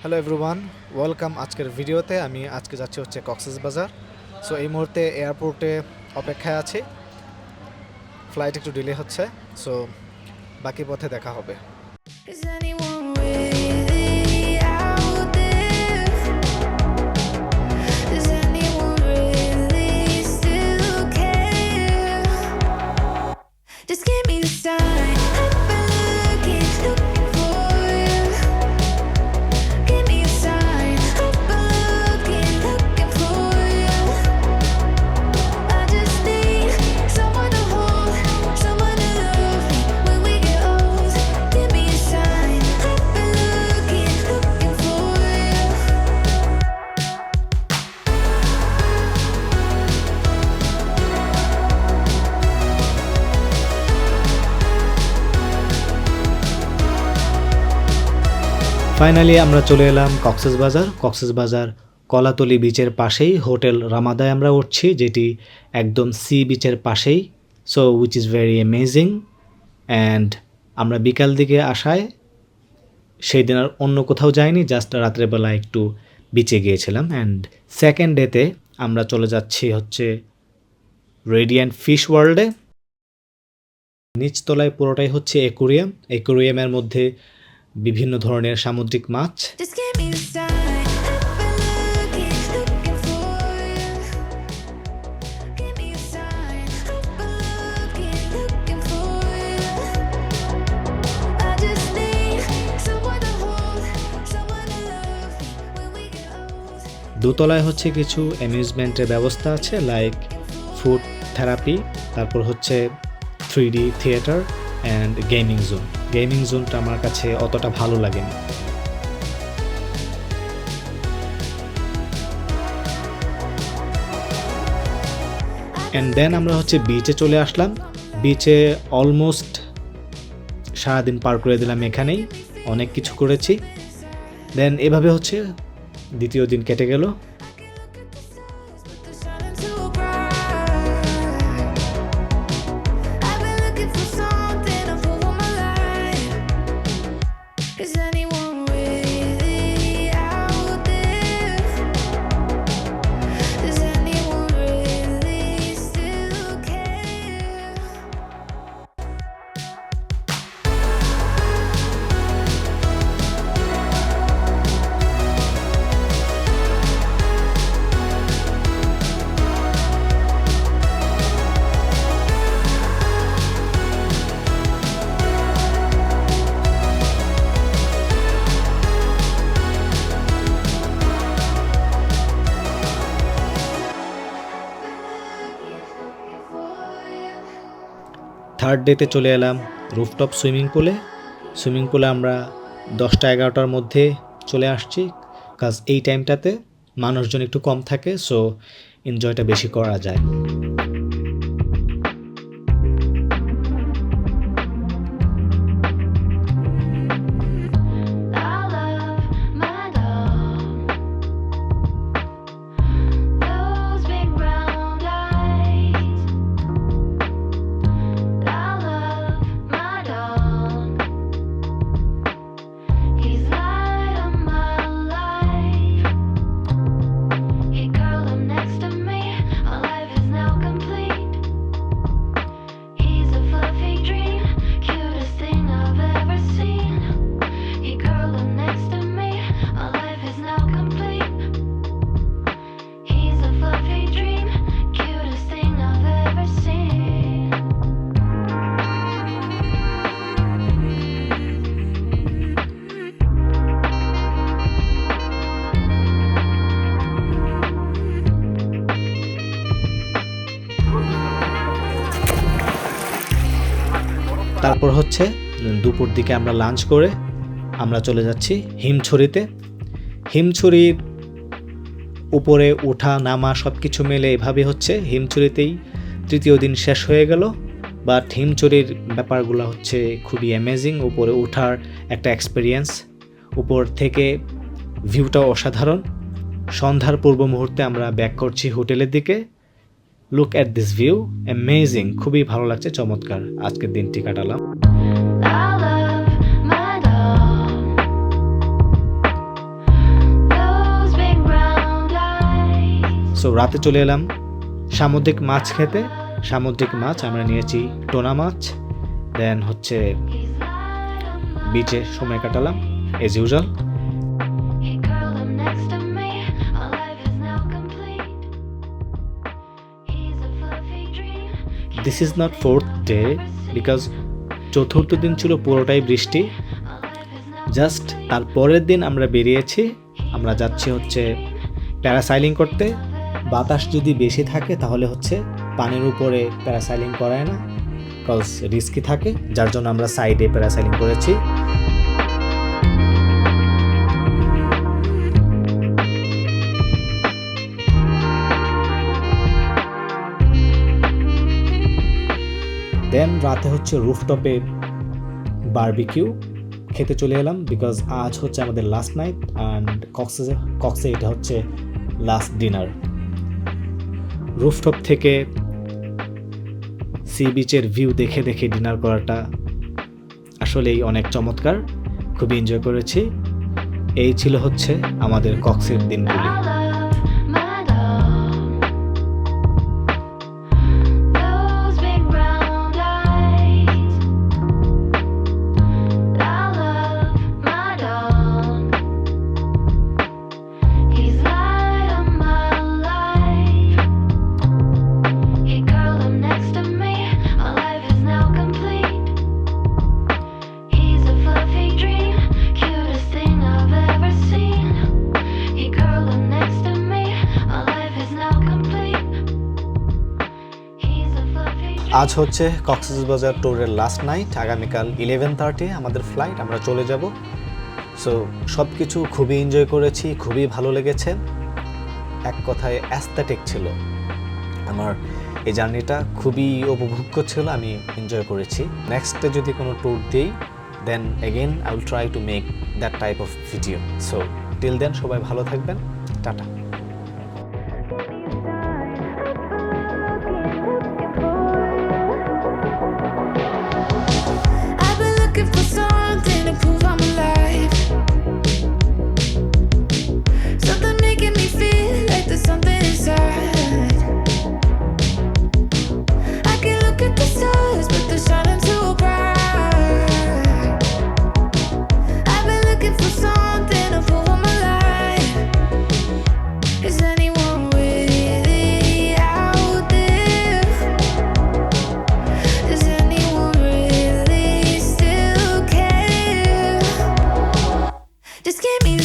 Hello everyone, welcome আজকের ভিডিওতে। আমি আজকে যাচ্ছি হচ্ছে কক্সবাজার। সো এই মুহূর্তে এয়ারপোর্টে অপেক্ষায় আছি, ফ্লাইট একটু ডিলে হচ্ছে, সো বাকি পথে দেখা হবে। ফাইনালি আমরা চলে এলাম কক্সবাজার কলাতলি বিচের পাশেই হোটেল রামাদায় আমরা উঠছি, যেটি একদম সি বিচের পাশেই। So which is very amazing. And আমরা বিকাল দিকে আসায় সেই দিন আর অন্য কোথাও যাইনি, জাস্ট রাত্রেবেলা একটু বিচে গিয়েছিলাম। অ্যান্ড সেকেন্ড ডেতে আমরা চলে যাচ্ছি হচ্ছে রেডিয়েন্ট ফিশ ওয়ার্ল্ডে। নিচতলায় পুরোটাই হচ্ছে অ্যাকোরিয়ামের মধ্যে বিভিন্ন ধরনের সামুদ্রিক মাছ। দোতলায় হচ্ছে কিছু অ্যামিউজমেন্টের ব্যবস্থা আছে, লাইক ফুড থেরাপি, তারপর হচ্ছে 3D থিয়েটার অ্যান্ড গেমিং জোনটা আমার কাছে অতটা ভালো লাগেনি। অ্যান্ড দেন আমরা হচ্ছে বিচে চলে আসলাম। বিচে অলমোস্ট সারাদিন পার করে দিলাম, এখানেই অনেক কিছু করেছি। দেন এভাবে হচ্ছে দ্বিতীয় দিন কেটে গেল। থার্ড ডেতে চলে এলাম রুফটপ সুইমিং পুলে আমরা 10টা-11টার মধ্যে চলে আসছি, কাজ এই টাইমটাতে মানুষজন একটু কম থাকে, সো এনজয়টা বেশি করা যায়। তারপর হচ্ছে দুপুর দিকে আমরা লাঞ্চ করে আমরা চলে যাচ্ছি হিমছড়িতে। হিমছড়ির উপরে ওঠা নামা সব কিছু মিলে এভাবে হচ্ছে। হিমছড়িতেই তৃতীয় দিন শেষ হয়ে গেল, বাট হিমছড়ির ব্যাপারগুলো হচ্ছে খুবই অ্যামেজিং। উপরে ওঠার একটা এক্সপিরিয়েন্স, উপর থেকে ভিউটা অসাধারণ। সন্ধ্যার পূর্ব মুহূর্তে আমরা ব্যাক করছি হোটেলের দিকে। Look at this view, amazing, খুবই ভালো লাগছে, চমৎকার আজকের দিনটি কাটালাম। সো রাতে চলে এলাম সামুদ্রিক মাছ খেতে। সামুদ্রিক মাছ আমরা নিয়েছি টোনা মাছ, দেন হচ্ছে বিচে সময় কাটালাম age usual. This is not fourth day because চতুর্থ দিন ছিল পুরোটাই বৃষ্টি। জাস্ট তার পরের দিন আমরা বেরিয়েছি, আমরা যাচ্ছি হচ্ছে প্যারাসাইলিং করতে। বাতাস যদি বেশি থাকে তাহলে হচ্ছে পানির উপরে প্যারাসাইলিং করায় না, কজ রিস্কি থাকে, যার জন্য আমরা সাইডে প্যারাসাইলিং করেছি। দেন রাতে হচ্ছে রুফটপে বারবিকিউ খেতে চলে এলাম, বিকজ আজ হচ্ছে আমাদের লাস্ট নাইট অ্যান্ড কক্সে এটা হচ্ছে লাস্ট ডিনার। রুফটপ থেকে সি বিচের ভিউ দেখে দেখে ডিনার করাটা আসলেই অনেক চমৎকার, খুবই এনজয় করেছি। এই ছিল হচ্ছে আমাদের কক্সের দিনগুলি। আজ হচ্ছে কক্সবাজার ট্যুরের লাস্ট নাইট, আগামীকাল 11:30 আমাদের ফ্লাইট, আমরা চলে যাব। সো সব কিছু খুবই এনজয় করেছি, খুবই ভালো লেগেছে, এক কথায় অ্যাস্থেটিক ছিল। আমার এই জার্নিটা খুবই উপভোগ্য ছিল, আমি এনজয় করেছি। নেক্সটে যদি কোনো ট্যুর দিই then again I will try to make that type of video. So till then সবাই ভালো থাকবেন, টাটা। Just give me